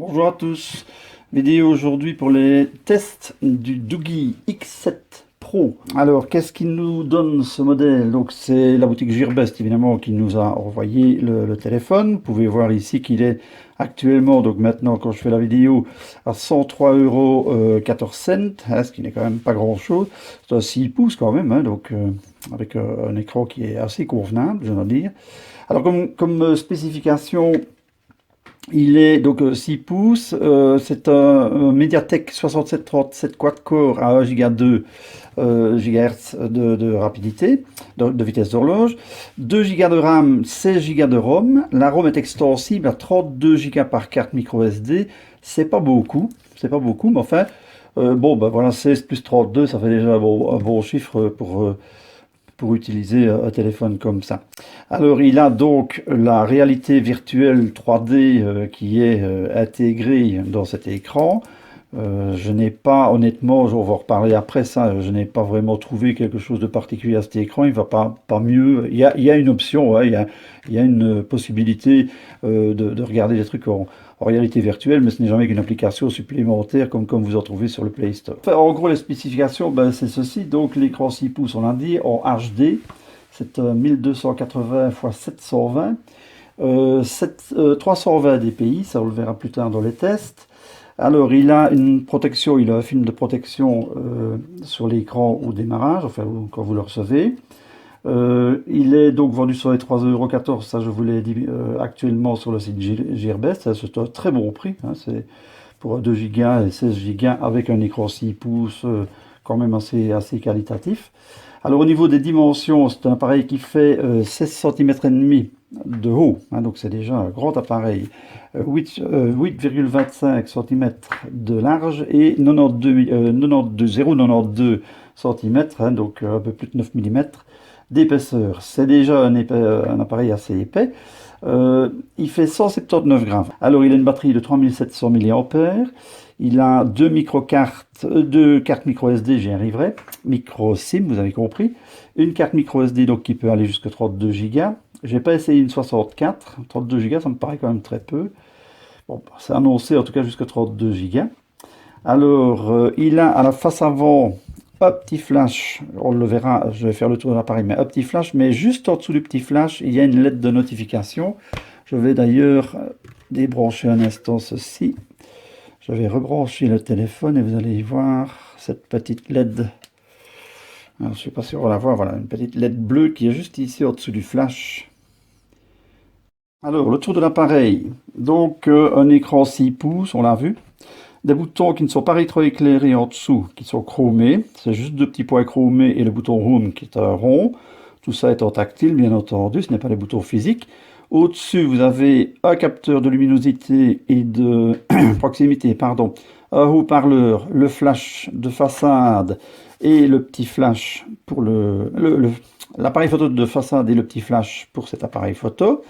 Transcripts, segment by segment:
Bonjour à tous, vidéo aujourd'hui pour les tests du Doogee X7 Pro. Alors qu'est-ce qu'il nous donne ce modèle? Donc c'est la boutique Gearbest évidemment qui nous a envoyé le téléphone. Vous pouvez voir ici qu'il est actuellement, donc maintenant quand je fais la vidéo, à 103,14 €, ce qui n'est quand même pas grand chose. C'est un 6 pouces quand même, donc avec un écran qui est assez convenable, je dois dire. Alors comme spécification, il est donc 6 pouces, c'est un Mediatek 6737 quad-core à 1,2 GHz de rapidité, de vitesse d'horloge, 2 Go de RAM, 16 Go de ROM. La ROM est extensible à 32 Go par carte micro SD. C'est pas beaucoup, mais enfin, bon, ben voilà, 16 plus 32, ça fait déjà un bon chiffre pour utiliser un téléphone comme ça. Alors il a donc la réalité virtuelle 3D qui est intégrée dans cet écran. Je n'ai pas, honnêtement, on va en reparler après ça, je n'ai pas vraiment trouvé quelque chose de particulier à cet écran. Il va pas mieux. Il y a une option, ouais, il y a une possibilité de regarder des trucs en réalité virtuelle, mais ce n'est jamais qu'une application supplémentaire comme vous en trouvez sur le Play Store. Enfin, en gros, les spécifications, ben, c'est ceci. Donc l'écran 6 pouces, on l'a dit, en HD. C'est 1280 x 720. 320 dpi, ça on le verra plus tard dans les tests. Alors il a une protection, il a un film de protection sur l'écran au démarrage, enfin quand vous le recevez. Il est donc vendu sur les 3,14 €, ça je vous l'ai dit actuellement sur le site Gearbest. C'est un très bon prix, c'est pour 2 Go et 16 Go avec un écran 6 pouces quand même assez qualitatif. Alors au niveau des dimensions, c'est un appareil qui fait 16 cm et demi de haut, donc c'est déjà un grand appareil, 8,25 cm de large et 0,92 cm, donc un peu plus de 9 mm d'épaisseur. C'est déjà un appareil assez épais. Il fait 179 grammes. Alors il a une batterie de 3700 mAh. Il a deux cartes micro SD, j'y arriverai. Micro SIM, vous avez compris. Une carte micro SD donc qui peut aller jusqu'à 32 Go. J'ai pas essayé une 64. 32 Go, ça me paraît quand même très peu. Bon, c'est annoncé en tout cas jusqu'à 32 Go. Alors, il a à la face avant un petit flash, on le verra, je vais faire le tour de l'appareil, mais un petit flash, mais juste en dessous du petit flash, il y a une LED de notification. Je vais d'ailleurs débrancher un instant ceci. Je vais rebrancher le téléphone et vous allez y voir cette petite LED. Alors, je ne sais pas si on va la voir, voilà, une petite LED bleue qui est juste ici en dessous du flash. Alors, le tour de l'appareil. Donc, un écran 6 pouces, on l'a vu. Des boutons qui ne sont pas rétroéclairés en dessous, qui sont chromés. C'est juste deux petits points chromés et le bouton Home qui est un rond. Tout ça est en tactile, bien entendu, ce n'est pas des boutons physiques. Au-dessus, vous avez un capteur de luminosité et de proximité, pardon, un haut-parleur, le flash de façade et le petit flash pour l'appareil photo de façade et le petit flash pour cet appareil photo.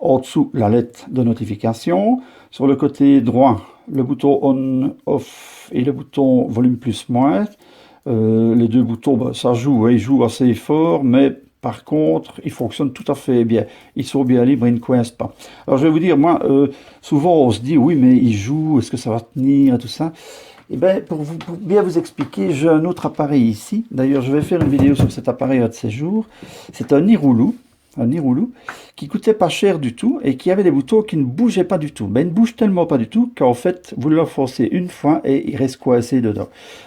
En dessous, la lettre de notification. Sur le côté droit, le bouton on-off et le bouton volume plus-moins. Les deux boutons, ben, ça joue, ils jouent assez fort, mais par contre, ils fonctionnent tout à fait bien. Ils sont bien libres, ils ne coincent pas. Alors je vais vous dire, moi, souvent on se dit, oui, mais ils jouent, est-ce que ça va tenir et tout ça? Et bien, pour bien vous expliquer, j'ai un autre appareil ici. D'ailleurs, je vais faire une vidéo sur cet appareil un de ces jours. C'est un Irulu qui coûtait pas cher du tout et qui avait des boutons qui ne bougeaient pas du tout. Ben, ils ne bougent tellement pas du tout qu'en fait, vous l'enfoncez une fois et il reste coincé dedans.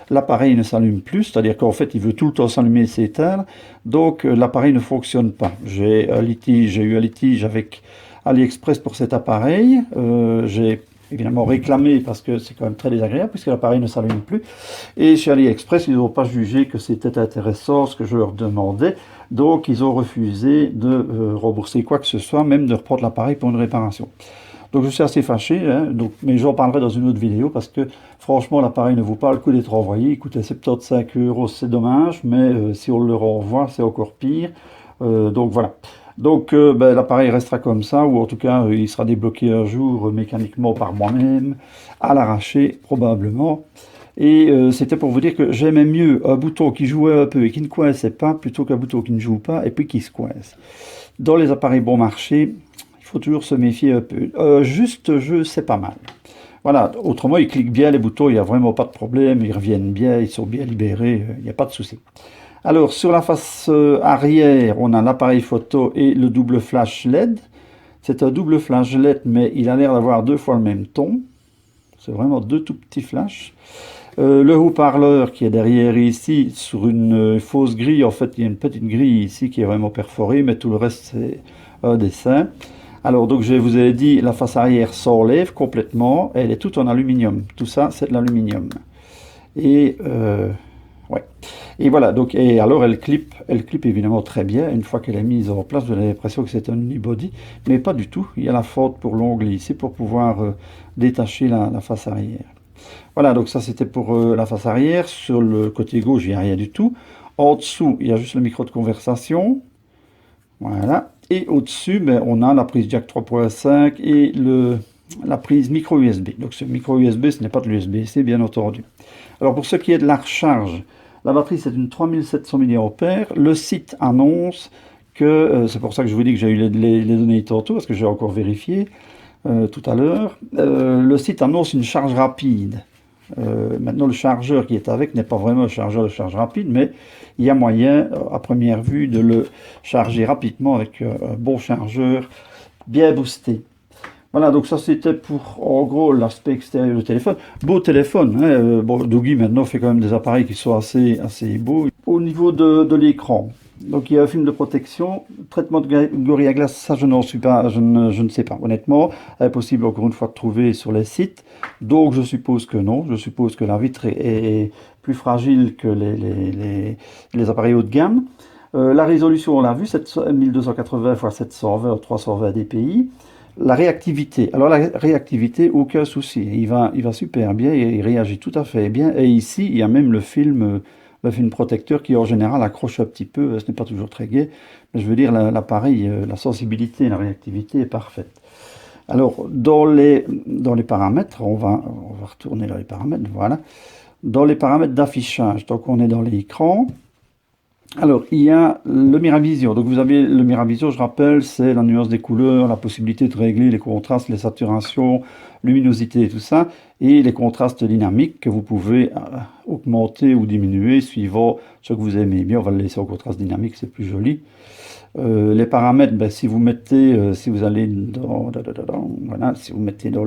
L'appareil ne s'allume plus, c'est-à-dire qu'en fait, il veut tout le temps s'allumer et s'éteindre. Donc, l'appareil ne fonctionne pas. J'ai eu un litige avec AliExpress pour cet appareil. J'ai évidemment réclamé parce que c'est quand même très désagréable puisque l'appareil ne s'allume plus. Et chez AliExpress, ils n'ont pas jugé que c'était intéressant ce que je leur demandais. Donc, ils ont refusé de rembourser quoi que ce soit, même de reprendre l'appareil pour une réparation. Donc, je suis assez fâché, mais j'en parlerai dans une autre vidéo parce que franchement, l'appareil ne vaut pas le coup d'être envoyé. Il coûtait 75 €, c'est dommage, mais si on le renvoie, c'est encore pire. Donc, voilà. Donc ben, l'appareil restera comme ça, ou en tout cas il sera débloqué un jour mécaniquement par moi-même, à l'arraché probablement. Et c'était pour vous dire que j'aimais mieux un bouton qui jouait un peu et qui ne coinçait pas, plutôt qu'un bouton qui ne joue pas et puis qui se coince. Dans les appareils bon marché, il faut toujours se méfier un peu. Juste jeu, c'est pas mal. Voilà, autrement, il clique bien les boutons, il n'y a vraiment pas de problème, ils reviennent bien, ils sont bien libérés, il n'y a pas de souci. Alors, sur la face arrière, on a l'appareil photo et le double flash LED. C'est un double flash LED, mais il a l'air d'avoir deux fois le même ton. C'est vraiment deux tout petits flashs. Le haut-parleur qui est derrière ici, sur une fausse grille, en fait, il y a une petite grille ici qui est vraiment perforée, mais tout le reste, c'est un dessin. Alors, donc, je vous ai dit, la face arrière s'enlève complètement, elle est toute en aluminium. Tout ça, c'est de l'aluminium. Et, ouais. Et voilà, donc, et alors elle clip évidemment très bien. Une fois qu'elle est mise en place, vous avez l'impression que c'est un unibody, mais pas du tout. Il y a la fente pour l'ongle ici pour pouvoir détacher la face arrière. Voilà, donc ça c'était pour la face arrière. Sur le côté gauche, il n'y a rien du tout. En dessous, il y a juste le micro de conversation. Voilà. Et au-dessus, ben, on a la prise jack 3.5 et la prise micro USB. Donc ce micro USB, ce n'est pas de l'USB-C, bien entendu. Alors pour ce qui est de la recharge, la batterie c'est une 3700 mAh. Le site annonce que, c'est pour ça que je vous dis que j'ai eu les données tantôt, parce que j'ai encore vérifié tout à l'heure. Le site annonce une charge rapide. Maintenant, le chargeur qui est avec n'est pas vraiment un chargeur de charge rapide, mais il y a moyen, à première vue, de le charger rapidement avec un bon chargeur bien boosté. Voilà, donc ça c'était pour, en gros, l'aspect extérieur du téléphone. Beau téléphone, hein, bon, Doogee maintenant fait quand même des appareils qui sont assez beaux. Au niveau de l'écran, donc il y a un film de protection, traitement de Gorilla Glass, ça je n'en suis pas, je ne sais pas, honnêtement. Impossible encore une fois de trouver sur les sites, donc je suppose que non, je suppose que la vitre est plus fragile que les appareils haut de gamme. La résolution, on l'a vu, 1280 x 720 320 dpi. La réactivité. Alors la réactivité, aucun souci. Il va super bien, il réagit tout à fait bien. Et ici, il y a même le film protecteur qui en général accroche un petit peu. Ce n'est pas toujours très gai. Mais je veux dire, l'appareil, la sensibilité et la réactivité est parfaite. Alors, dans les paramètres, on va retourner dans les paramètres, voilà. Dans les paramètres d'affichage, donc on est dans l'écran. Alors, il y a le Miravision. Donc, vous avez le Miravision, je rappelle, c'est la nuance des couleurs, la possibilité de régler les contrastes, les saturations, luminosité et tout ça, et les contrastes dynamiques que vous pouvez augmenter ou diminuer suivant ce que vous aimez. Bien, on va le laisser au contraste dynamique, c'est plus joli. Les paramètres, ben, si vous mettez, si vous allez voilà, si vous mettez dans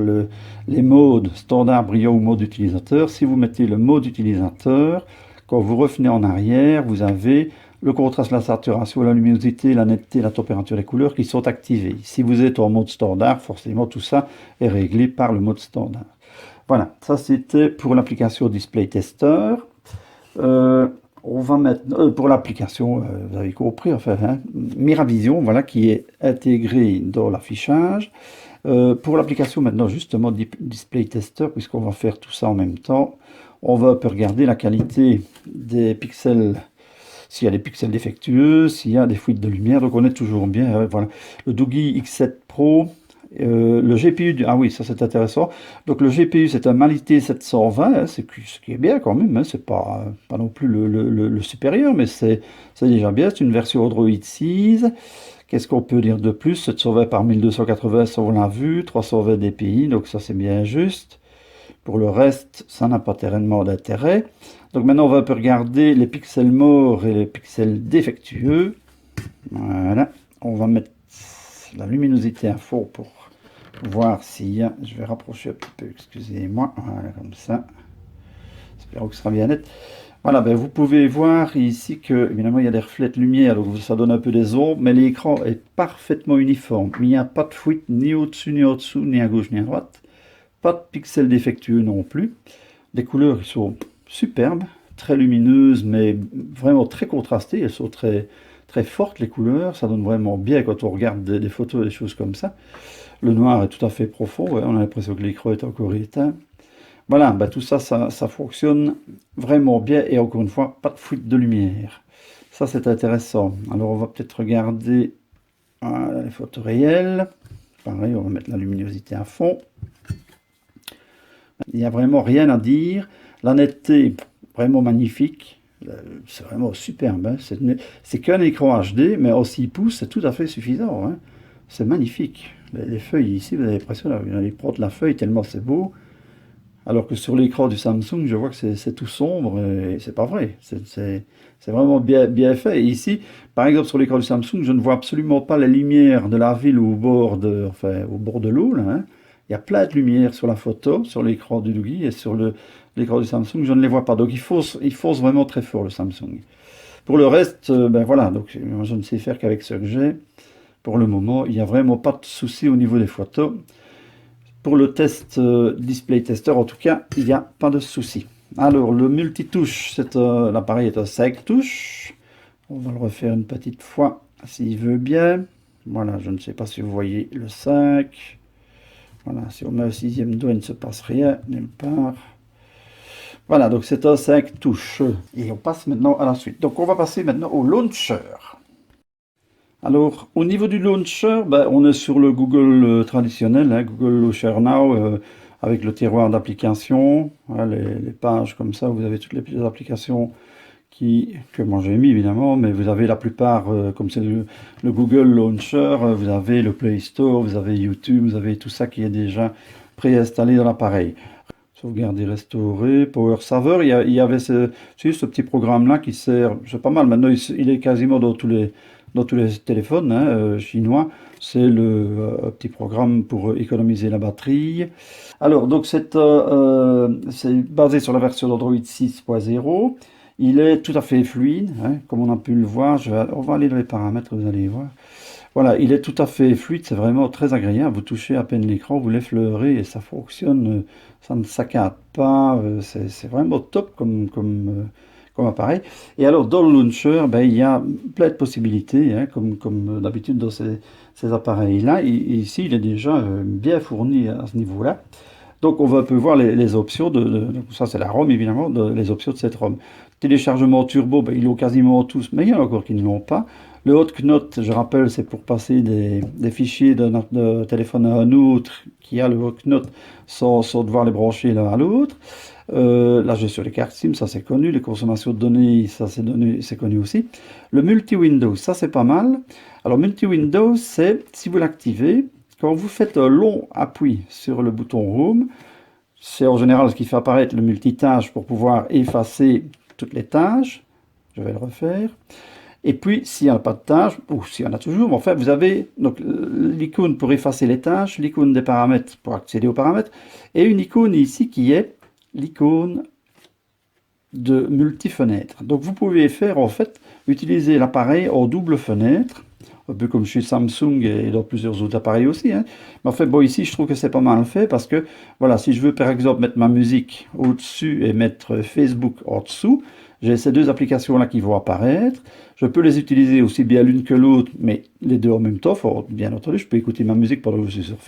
les modes standard, brillant ou mode utilisateur, si vous mettez le mode utilisateur, quand vous revenez en arrière, vous avez le contraste, la saturation, la luminosité, la netteté, la température des couleurs qui sont activés. Si vous êtes en mode standard, forcément tout ça est réglé par le mode standard. Voilà, ça c'était pour l'application Display Tester. On va mettre, pour l'application, vous avez compris, enfin, hein, Miravision, voilà, qui est intégrée dans l'affichage. Pour l'application maintenant, justement, Display Tester, puisqu'on va faire tout ça en même temps, on va un peu regarder la qualité des pixels, s'il y a des pixels défectueux, s'il y a des fuites de lumière, donc on est toujours bien. Voilà. Le Doogee X7 Pro, le GPU, ah oui, ça c'est intéressant. Donc le GPU c'est un Mali-T 720, hein, ce qui est bien quand même, hein, c'est pas non plus le supérieur, mais c'est déjà bien, c'est une version Android 6. Qu'est-ce qu'on peut dire de plus? 720 par 1280, ça on l'a vu, 320 dpi, donc ça c'est bien juste. Pour le reste, ça n'a pas tellement d'intérêt. Donc maintenant, on va un peu regarder les pixels morts et les pixels défectueux. Voilà. On va mettre la luminosité à fond pour voir s'il y a... Je vais rapprocher un petit peu, excusez-moi. Voilà, comme ça. J'espère que ce sera bien net. Voilà, ben vous pouvez voir ici que, évidemment, il y a des reflets de lumière, donc ça donne un peu des ombres, mais l'écran est parfaitement uniforme. Il n'y a pas de fuite ni au-dessus, ni au-dessous, ni à gauche, ni à droite. Pas de pixels défectueux non plus. Les couleurs qui sont superbes, très lumineuses, mais vraiment très contrastées. Elles sont très fortes, les couleurs. Ça donne vraiment bien quand on regarde des photos et des choses comme ça. Le noir est tout à fait profond. Ouais, on a l'impression que l'écran est encore éteint. Voilà, bah, tout ça, ça fonctionne vraiment bien. Et encore une fois, pas de fuite de lumière. Ça, c'est intéressant. Alors, on va peut-être regarder les photos réelles. Pareil, on va mettre la luminosité à fond. Il n'y a vraiment rien à dire. La netteté, vraiment magnifique. C'est vraiment superbe. Hein. C'est qu'un écran HD, mais en 6 pouces, c'est tout à fait suffisant. Hein. C'est magnifique. Les feuilles ici, vous avez l'impression d'aller prendre la feuille tellement c'est beau. Alors que sur l'écran du Samsung, je vois que c'est tout sombre et c'est pas vrai. C'est vraiment bien fait. Et ici, par exemple, sur l'écran du Samsung, je ne vois absolument pas la lumière de la ville au bord de l'eau, là, hein. Il y a plein de lumière sur la photo, sur l'écran du Doogee et sur l'écran du Samsung, je ne les vois pas. Donc il force vraiment très fort le Samsung. Pour le reste, ben voilà, donc moi, je ne sais faire qu'avec ce que j'ai. Pour le moment, il n'y a vraiment pas de souci au niveau des photos. Pour le test display tester, en tout cas, il n'y a pas de souci. Alors, le multitouche, l'appareil est à 5 touches. On va le refaire une petite fois, s'il veut bien. Voilà, je ne sais pas si vous voyez le 5. Voilà, si on met le sixième doigt, il ne se passe rien, nulle part. Voilà, donc c'est un 5 touches. Et on passe maintenant à la suite. Donc, on va passer maintenant au launcher. Alors, au niveau du launcher, ben, on est sur le Google traditionnel, hein, Google Launcher Now, avec le tiroir d'applications, hein, les pages comme ça, vous avez toutes les petites applications que moi j'ai mis évidemment, mais vous avez la plupart, comme c'est le Google Launcher, vous avez le Play Store, vous avez YouTube, vous avez tout ça qui est déjà préinstallé dans l'appareil. Sauvegarder, restaurer, Power Saver, il y avait ce petit programme-là qui sert, c'est pas mal, maintenant il est quasiment dans tous les téléphones hein, chinois, c'est le petit programme pour économiser la batterie. Alors, donc c'est basé sur la version d'Android 6.0, il est tout à fait fluide, hein, comme on a pu le voir, on va aller dans les paramètres, vous allez voir. Voilà, il est tout à fait fluide, c'est vraiment très agréable. Vous touchez à peine l'écran, vous l'effleurez et ça fonctionne, ça ne saccade pas. C'est vraiment top comme appareil. Et alors, dans le launcher, ben, il y a plein de possibilités, hein, comme d'habitude dans ces appareils-là. Ici, il est déjà bien fourni à ce niveau-là. Donc, on va un peu voir les options ça c'est la ROM évidemment, les options de cette ROM. Téléchargement turbo, ben, ils l'ont quasiment tous, mais il y en a encore qui ne l'ont pas. Le hot knot, je rappelle, c'est pour passer des fichiers de téléphone à un autre qui a le hot knot sans devoir les brancher l'un à l'autre. La gestion des cartes SIM, ça c'est connu. Les consommations de données, ça c'est connu aussi. Le multi-window, ça c'est pas mal. Alors multi-window, c'est si vous l'activez, quand vous faites un long appui sur le bouton Home, c'est en général ce qui fait apparaître le multitâche pour pouvoir effacer toutes les tâches. Je vais le refaire. Et puis, s'il n'y a pas de tâches, ou s'il y en a toujours, mais enfin, vous avez donc l'icône pour effacer les tâches, l'icône des paramètres pour accéder aux paramètres, et une icône ici qui est l'icône de multi-fenêtre. Donc, vous pouvez faire, en fait, utiliser l'appareil en double fenêtre, un peu comme chez Samsung et dans plusieurs autres appareils aussi, hein. Mais en fait, bon, ici, je trouve que c'est pas mal fait parce que, voilà, si je veux, par exemple, mettre ma musique au-dessus et mettre Facebook en dessous, j'ai ces deux applications-là qui vont apparaître. Je peux les utiliser aussi bien l'une que l'autre, mais les deux en même temps. Bien entendu, je peux écouter ma musique pendant que je suis sur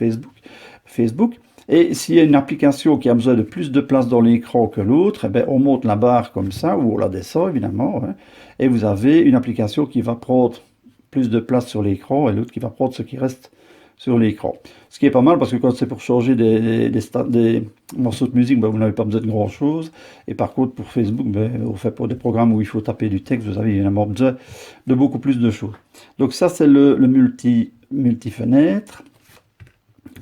Facebook. Et s'il y a une application qui a besoin de plus de place dans l'écran que l'autre, eh ben, on monte la barre comme ça, ou on la descend évidemment, hein, et vous avez une application qui va prendre plus de place sur l'écran et l'autre qui va prendre ce qui reste sur l'écran. Ce qui est pas mal parce que quand c'est pour changer des morceaux de musique, ben, vous n'avez pas besoin de grand chose. Et par contre, pour Facebook, ben, pour des programmes où il faut taper du texte, vous avez évidemment besoin de beaucoup plus de choses. Donc ça, c'est le multi-fenêtre.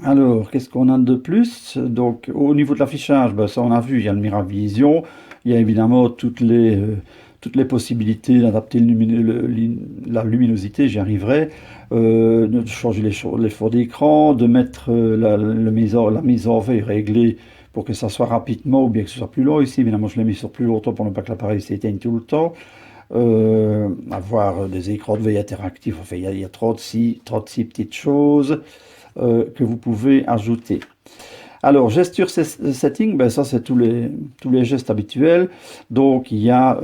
Alors, qu'est-ce qu'on a de plus? Donc, au niveau de l'affichage, ben, ça on a vu, il y a le Miracle Vision, il y a évidemment toutes les possibilités d'adapter la luminosité, j'y arriverai, de changer les fonds d'écran, de mettre la mise en veille réglée pour que ça soit rapidement ou bien que ce soit plus long. Ici, évidemment, je l'ai mis sur plus longtemps pour ne pas que l'appareil s'éteigne tout le temps. Avoir des écrans de veille interactifs, enfin, il y a 36 petites choses que vous pouvez ajouter. Alors, gesture setting, ben ça c'est tous les gestes habituels. Donc, il y a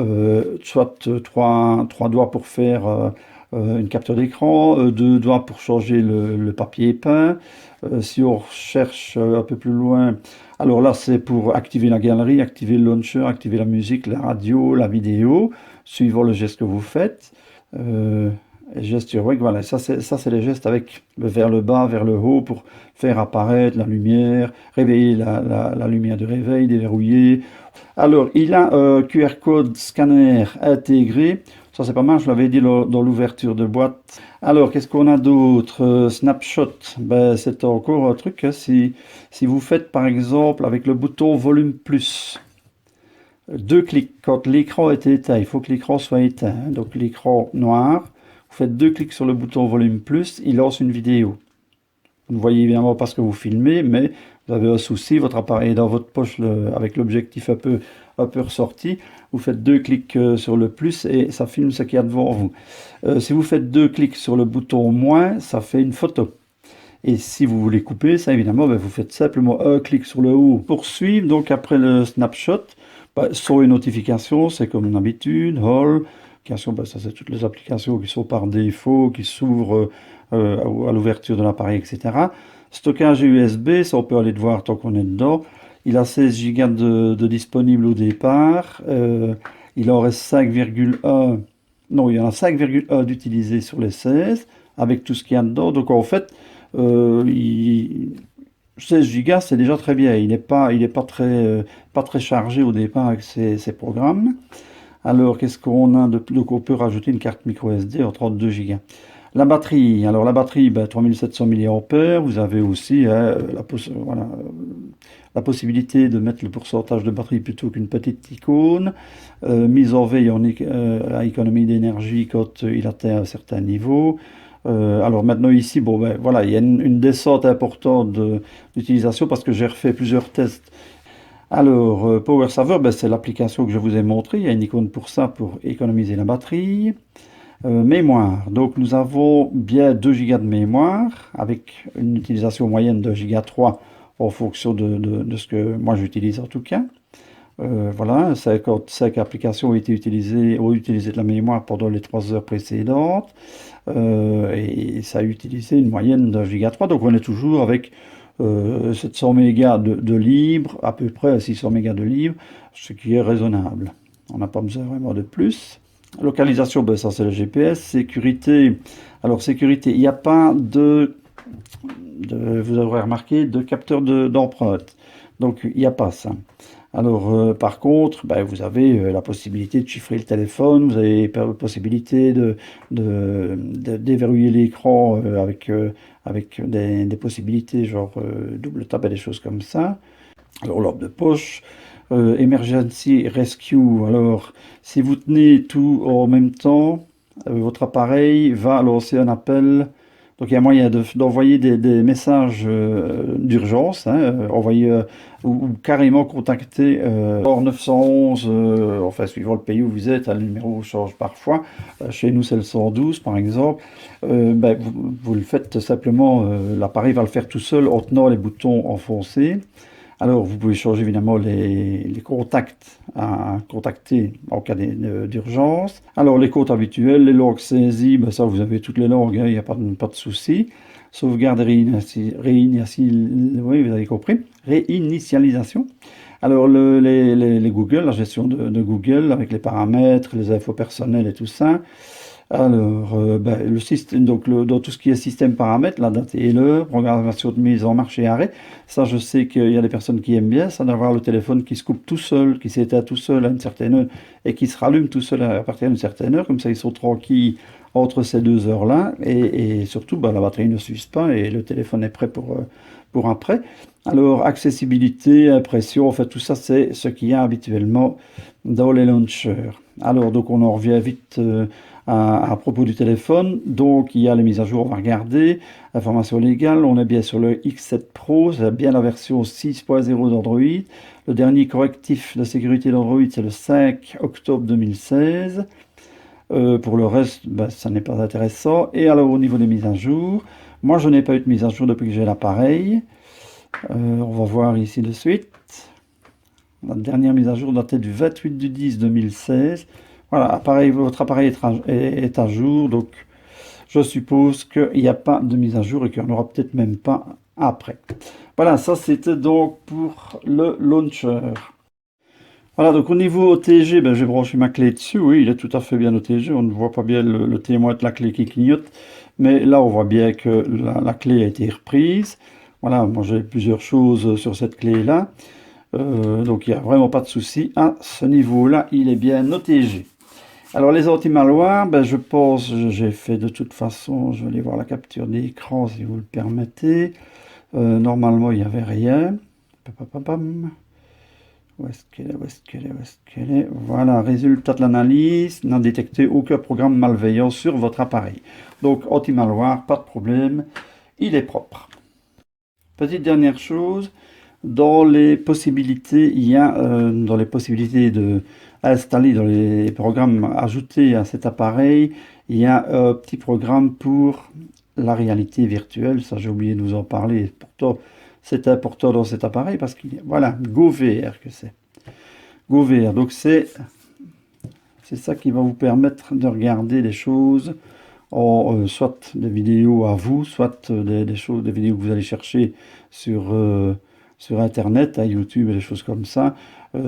soit trois doigts pour faire une capture d'écran, deux doigts pour changer le papier peint. Si on cherche un peu plus loin, alors là c'est pour activer la galerie, activer le launcher, activer la musique, la radio, la vidéo, suivant le geste que vous faites. Gesture, oui, voilà, ça c'est les gestes avec vers le bas, vers le haut pour faire apparaître la lumière, réveiller la lumière de réveil, déverrouiller. Alors, il a un QR code scanner intégré. Ça c'est pas mal, je l'avais dit dans l'ouverture de boîte. Alors, qu'est-ce qu'on a d'autre? Snapshot, ben, c'est encore un truc, hein, si vous faites par exemple avec le bouton volume plus, deux clics, quand l'écran est éteint, il faut que l'écran soit éteint, hein, donc l'écran noir, vous faites deux clics sur le bouton volume plus, il lance une vidéo. Vous ne voyez évidemment pas ce que vous filmez, mais vous avez un souci, votre appareil est dans votre poche avec l'objectif un peu ressorti. Vous faites deux clics sur le plus et ça filme ce qu'il y a devant vous. Si vous faites deux clics sur le bouton moins, ça fait une photo. Et si vous voulez couper, ça évidemment, ben, vous faites simplement un clic sur le haut pour suivre. Donc après le snapshot, ben, sur les notifications, c'est comme d'habitude, All. Ben, ça c'est toutes les applications qui sont par défaut, qui s'ouvrent à l'ouverture de l'appareil, etc. Stockage USB, ça on peut aller le voir tant qu'on est dedans. Il a 16 Go de disponible au départ. Il en reste 5,1. Non, il y en a 5,1 d'utilisé sur les 16, avec tout ce qu'il y a dedans. Donc en fait, 16 Go, c'est déjà très bien. Il n'est pas pas très chargé au départ avec ces programmes. Alors, qu'est-ce qu'on a de plus? Donc, on peut rajouter une carte micro SD en 32 Go. La batterie, alors la batterie, ben, 3700 mAh. Vous avez aussi voilà, la possibilité de mettre le pourcentage de batterie plutôt qu'une petite icône. Mise en veille à économie d'énergie quand il atteint un certain niveau. Alors maintenant ici, bon ben voilà, il y a une descente importante d'utilisation parce que j'ai refait plusieurs tests. Alors, Power Saver, ben, c'est l'application que je vous ai montrée. Il y a une icône pour ça, pour économiser la batterie. Mémoire. Donc, nous avons bien 2 Go de mémoire avec une utilisation moyenne de 1,3 Go en fonction de ce que moi j'utilise en tout cas. Voilà, 55 applications ont utilisé de la mémoire pendant les 3 heures précédentes. Et ça a utilisé une moyenne de 1,3 Go. Donc, on est toujours avec 700 mégas de libre, à peu près 600 mégas de libre, ce qui est raisonnable. On n'a pas besoin vraiment de plus. Localisation, ben ça c'est le GPS. Sécurité, alors sécurité, il n'y a pas vous aurez remarqué, de capteur d'empreinte. Donc il n'y a pas ça. Alors par contre, ben, vous avez la possibilité de chiffrer le téléphone, vous avez la possibilité de déverrouiller l'écran avec des possibilités genre double tap et des choses comme ça. Alors lampe de poche, Emergency Rescue, alors si vous tenez tout en même temps, votre appareil va lancer un appel. Donc il y a moyen d'envoyer des messages d'urgence, hein, envoyer ou carrément contacter hors 911, enfin suivant le pays où vous êtes, le numéro change parfois. Chez nous c'est le 112 par exemple. Ben, vous le faites simplement, l'appareil va le faire tout seul en tenant les boutons enfoncés. Alors, vous pouvez changer évidemment les contacts à contacter en cas d'urgence. Alors, les codes habituels, les langues saisies, ben ça, vous avez toutes les langues, hein, il n'y a pas de souci. Sauvegarde et oui, vous avez compris. Réinitialisation. Alors, les Google, la gestion de Google avec les paramètres, les infos personnelles et tout ça. Alors, ben, le système, donc dans tout ce qui est système paramètres, la date et l'heure, programmation de mise en marche et arrêt, ça je sais qu'il y a des personnes qui aiment bien ça, d'avoir le téléphone qui se coupe tout seul, qui s'éteint tout seul à une certaine heure et qui se rallume tout seul à partir d'une certaine heure, comme ça ils sont tranquilles entre ces 2 heures-là et surtout ben, la batterie ne s'use pas et le téléphone est prêt pour après. Alors, accessibilité, impression, en fait tout ça c'est ce qu'il y a habituellement dans les launchers. Alors, donc on en revient vite à propos du téléphone. Donc il y a les mises à jour, on va regarder. Information légale, on est bien sur le X7 Pro, c'est bien la version 6.0 d'Android. Le dernier correctif de sécurité d'Android, c'est le 5 octobre 2016. Pour le reste, ben, ça n'est pas intéressant. Et alors au niveau des mises à jour, moi je n'ai pas eu de mise à jour depuis que j'ai l'appareil. On va voir ici de suite. La dernière mise à jour datait du 28 du 10 2016. Voilà, votre appareil est à jour, donc je suppose qu'il n'y a pas de mise à jour et qu'il n'y en aura peut-être même pas après. Voilà, ça c'était donc pour le launcher. Voilà, donc au niveau OTG, ben, j'ai branché ma clé dessus, oui, il est tout à fait bien OTG, on ne voit pas bien le témoin de la clé qui clignote, mais là on voit bien que la clé a été reprise. Voilà, moi j'ai plusieurs choses sur cette clé-là, donc il n'y a vraiment pas de souci à ce niveau-là, il est bien OTG. Alors les anti-malware, ben, je pense, j'ai fait de toute façon, je vais aller voir la capture d'écran si vous le permettez. Normalement, il n'y avait rien. Papapapam. Où est-ce qu'elle est? Où est-ce qu'elle est? Où est-ce qu'elle est? Voilà, résultat de l'analyse, n'a détecté aucun programme malveillant sur votre appareil. Donc anti-malware, pas de problème, il est propre. Petite dernière chose, dans les possibilités, il y a dans les possibilités de installer dans les programmes ajoutés à cet appareil, il y a un petit programme pour la réalité virtuelle. Ça, j'ai oublié de vous en parler. Pourtant, c'est important dans cet appareil parce qu'il y a, voilà, GoVR que c'est. GoVR, donc c'est ça qui va vous permettre de regarder des choses soit des vidéos à vous, soit des choses, des vidéos que vous allez chercher sur Internet, à YouTube et des choses comme ça,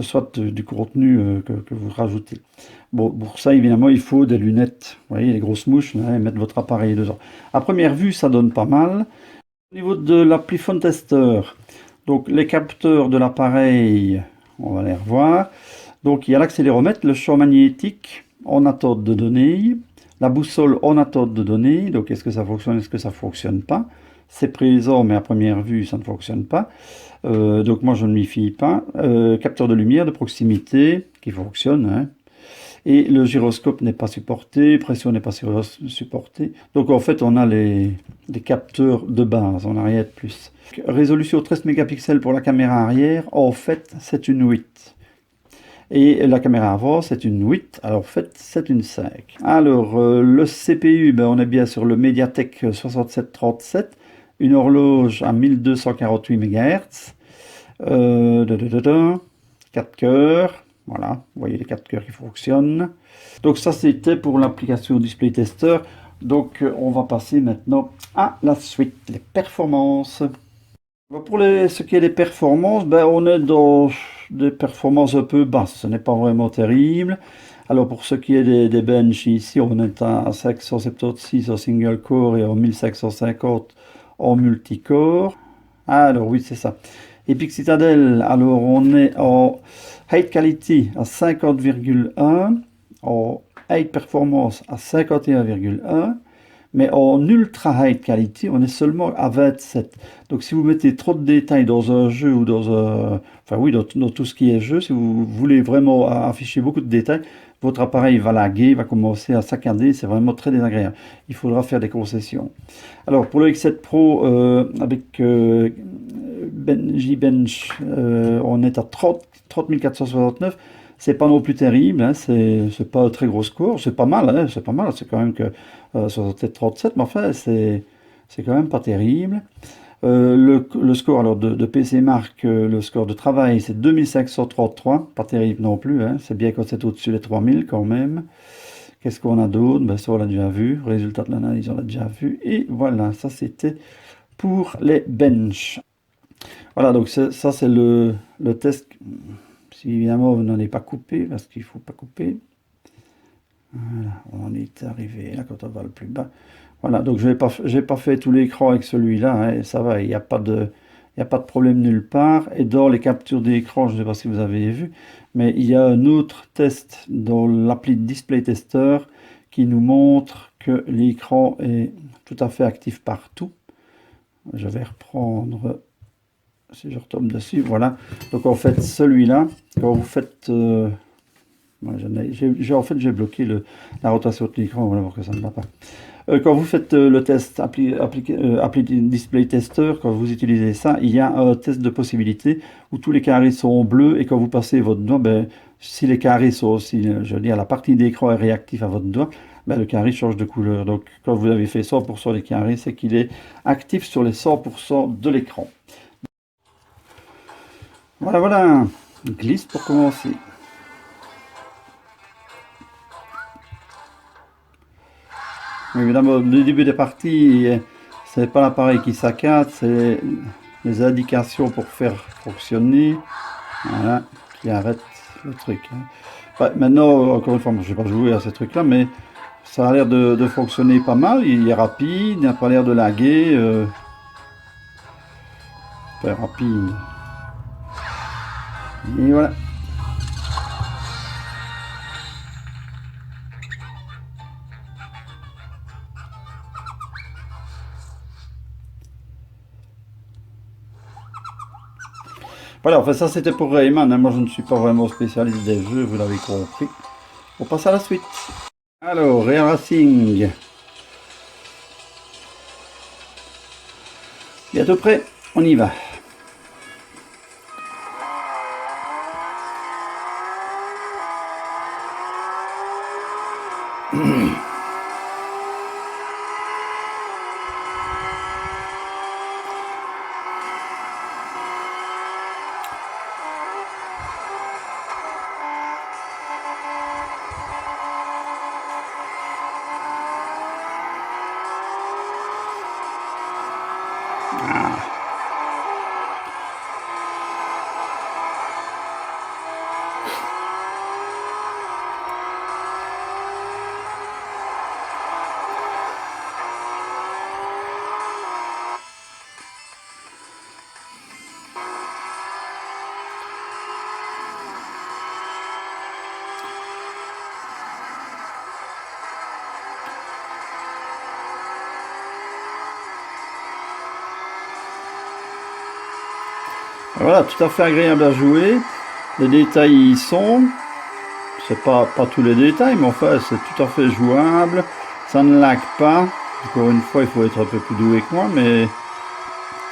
soit du contenu que vous rajoutez. Bon, pour ça, évidemment, il faut des lunettes, vous voyez, les grosses mouches, là, et mettre votre appareil dedans. À première vue, ça donne pas mal. Au niveau de l'appli Phone Tester, donc les capteurs de l'appareil, on va les revoir. Donc il y a l'accéléromètre, le champ magnétique en attente de données, la boussole en attente de données. Donc est-ce que ça fonctionne, est-ce que ça ne fonctionne pas? C'est présent, mais à première vue, ça ne fonctionne pas. Donc moi, je ne m'y fie pas. Capteur de lumière de proximité qui fonctionne, hein. Et le gyroscope n'est pas supporté, pression n'est pas supportée. Donc en fait, on a les capteurs de base, on n'a rien de plus. Résolution 13 mégapixels pour la caméra arrière, en fait, c'est une 8. Et la caméra avant, c'est une 8, alors en fait, c'est une 5. Alors, le CPU, ben, on est bien sur le Mediatek 6737, une horloge à 1248 MHz, 4 cœurs, voilà, vous voyez les 4 cœurs qui fonctionnent. Donc ça, c'était pour l'application Display Tester. Donc, on va passer maintenant à la suite, les performances. Pour ce qui est des performances, ben, on est dans des performances un peu basses, ce n'est pas vraiment terrible. Alors pour ce qui est des benches ici, on est à 576 en single core et en 1550 en multicore. Alors oui, c'est ça. Epic Citadel, alors on est en Height Quality à 50,1, en Height Performance à 51,1. Mais en ultra high quality, on est seulement à 27. Donc si vous mettez trop de détails dans un jeu ou dans un... Enfin oui, dans tout ce qui est jeu, si vous voulez vraiment afficher beaucoup de détails, votre appareil va laguer, va commencer à saccader, c'est vraiment très désagréable. Il faudra faire des concessions. Alors pour le X7 Pro avec Geekbench, on est à 30 469. C'est pas non plus terrible, hein, c'est pas un très gros score, c'est pas mal, hein, c'est pas mal, c'est quand même que 67, mais enfin c'est quand même pas terrible. Le score alors de PC Mark, le score de travail, c'est 2533, pas terrible non plus, hein, c'est bien quand c'est au-dessus des 3000 quand même. Qu'est-ce qu'on a d'autre? Ben, ça on l'a déjà vu, résultat de l'analyse on l'a déjà vu, et voilà, ça c'était pour les benches. Voilà, donc ça c'est le test. Si évidemment vous n'en avez pas coupé, parce qu'il ne faut pas couper. Voilà, on est arrivé là quand on va le plus bas. Voilà, donc je n'ai pas fait tout l'écran avec celui-là, hein, ça va, il n'y a pas de problème nulle part. Et dans les captures d'écran, je ne sais pas si vous avez vu, mais il y a un autre test dans l'appli Display Tester qui nous montre que l'écran est tout à fait actif partout. Je vais reprendre... Si je retombe dessus, voilà. Donc en fait, celui-là, quand vous faites... j'ai bloqué la rotation de l'écran, voilà, pour que ça ne va pas. Quand vous faites le test appli Display Tester, quand vous utilisez ça, il y a un test de possibilité où tous les carrés sont bleus et quand vous passez votre doigt, ben, si les carrés sont aussi, je veux dire, la partie d'écran est réactive à votre doigt, ben, le carré change de couleur. Donc quand vous avez fait 100% des carrés, c'est qu'il est actif sur les 100% de l'écran. Voilà, voilà, glisse pour commencer. Évidemment, le début des parties, c'est pas l'appareil qui saccade, c'est les indications pour faire fonctionner, voilà, qui arrête le truc. Bah, maintenant, encore une fois, je vais pas jouer à ces trucs-là, mais ça a l'air de fonctionner pas mal. Il est rapide, il n'a pas l'air de laguer. Pas rapide. Et voilà. Voilà, enfin ça c'était pour Rayman, hein. Moi je ne suis pas vraiment spécialiste des jeux, vous l'avez compris. On passe à la suite. Alors, Real Racing. Bientôt prêt, on y va. Voilà, tout à fait agréable à jouer. Les détails y sont. C'est pas tous les détails, mais enfin, c'est tout à fait jouable. Ça ne lag pas. Encore une fois, il faut être un peu plus doué que moi, mais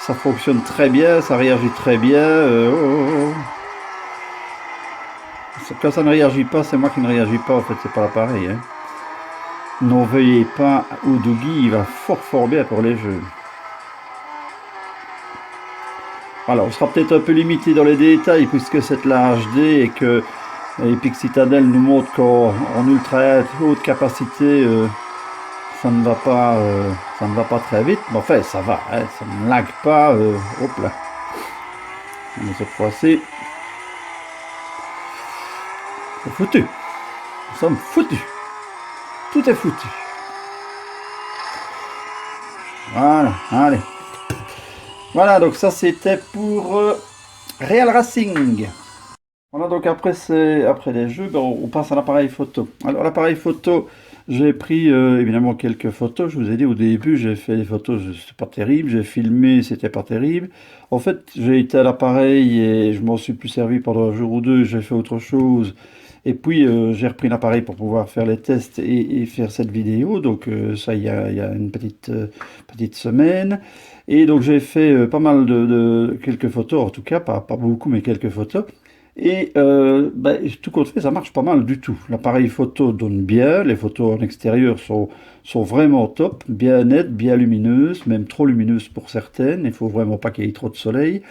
ça fonctionne très bien, ça réagit très bien. Quand ça ne réagit pas, c'est moi qui ne réagis pas, en fait, c'est pas l'appareil. Hein. N'en veuillez pas, Oudougi, il va fort bien pour les jeux. Voilà, on sera peut-être un peu limité dans les détails puisque c'est la HD et que Epic Citadel nous montre qu'en ultra haute capacité, ça ne va pas très vite. Mais enfin, ça va, hein, ça ne lag pas. Hop là. Mais cette fois-ci, c'est foutu. Nous sommes foutus. Tout est foutu. Voilà, allez. Voilà, donc ça c'était pour Real Racing. Voilà, donc après les jeux, ben, on passe à l'appareil photo. Alors l'appareil photo, j'ai pris évidemment quelques photos. Je vous ai dit au début, j'ai fait des photos, c'était pas terrible. J'ai filmé, c'était pas terrible. En fait, j'ai été à l'appareil et je m'en suis plus servi pendant un jour ou deux. J'ai fait autre chose. Et puis j'ai repris l'appareil pour pouvoir faire les tests et faire cette vidéo. Donc ça, il y a une petite semaine. Et donc j'ai fait pas mal de quelques photos, en tout cas, pas beaucoup, mais quelques photos. Et tout compte fait, ça marche pas mal du tout. L'appareil photo donne bien, les photos en extérieur sont vraiment top, bien nettes, bien lumineuses, même trop lumineuses pour certaines. Il faut vraiment pas qu'il y ait trop de soleil.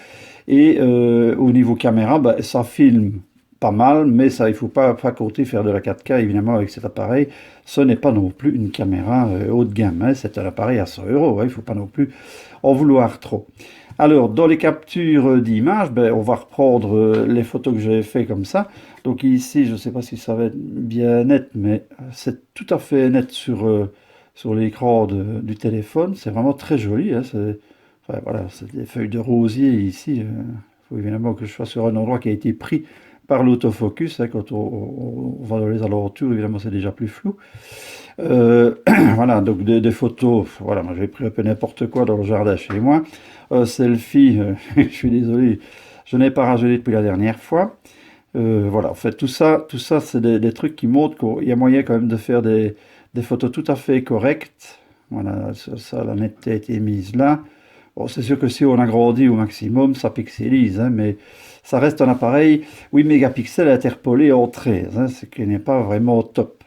Et au niveau caméra, ça filme pas mal, mais ça, il faut pas compter faire de la 4K évidemment avec cet appareil. Ce n'est pas non plus une caméra haut de gamme, hein. C'est un appareil à 100 €, hein. Il faut pas non plus en vouloir trop. Alors, dans les captures d'images, on va reprendre les photos que j'avais fait comme ça. Donc ici, je ne sais pas si ça va être bien net, mais c'est tout à fait net sur l'écran du téléphone. C'est vraiment très joli, hein. Enfin, voilà, c'est des feuilles de rosier ici. Il faut évidemment que je sois sur un endroit qui a été pris par l'autofocus, hein. Quand on va dans les alentours, évidemment, c'est déjà plus flou. Voilà, donc des photos. Voilà, moi j'ai pris un peu n'importe quoi dans le jardin chez moi. Selfie, je suis désolé, je n'ai pas rajeuni depuis la dernière fois. Voilà, en fait, tout ça c'est des trucs qui montrent qu'il y a moyen quand même de faire des photos tout à fait correctes. Voilà, ça, la netteté a été mise là. Bon, c'est sûr que si on agrandit au maximum, ça pixelise, hein, mais ça reste un appareil 8 mégapixels interpolé en 13, hein, ce qui n'est pas vraiment top.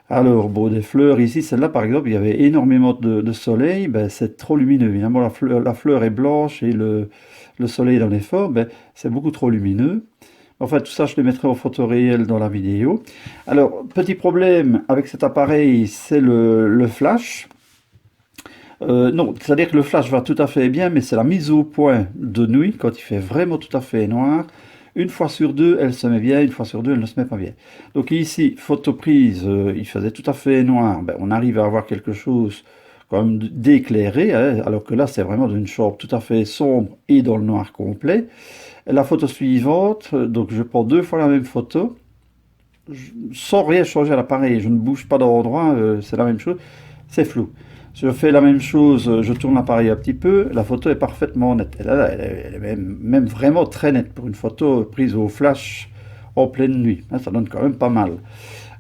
Alors, bon, des fleurs, ici, celle-là, par exemple, il y avait énormément de soleil, c'est trop lumineux. Évidemment, la fleur est blanche et le soleil dans les forts, c'est beaucoup trop lumineux. Enfin, tout ça, je le mettrai en photo réelle dans la vidéo. Alors, petit problème avec cet appareil, c'est le flash. Non, c'est-à-dire que le flash va tout à fait bien, mais c'est la mise au point de nuit, quand il fait vraiment tout à fait noir. Une fois sur deux, elle se met bien, une fois sur deux, elle ne se met pas bien. Donc ici, photo prise, il faisait tout à fait noir. On arrive à avoir quelque chose quand même d'éclairé, hein, alors que là, c'est vraiment d'une chambre tout à fait sombre et dans le noir complet. La photo suivante, donc je prends deux fois la même photo, sans rien changer à l'appareil. Je ne bouge pas d'endroit, c'est la même chose, c'est flou. Je fais la même chose, je tourne l'appareil un petit peu, la photo est parfaitement nette. Elle est même vraiment très nette pour une photo prise au flash en pleine nuit. Hein, ça donne quand même pas mal.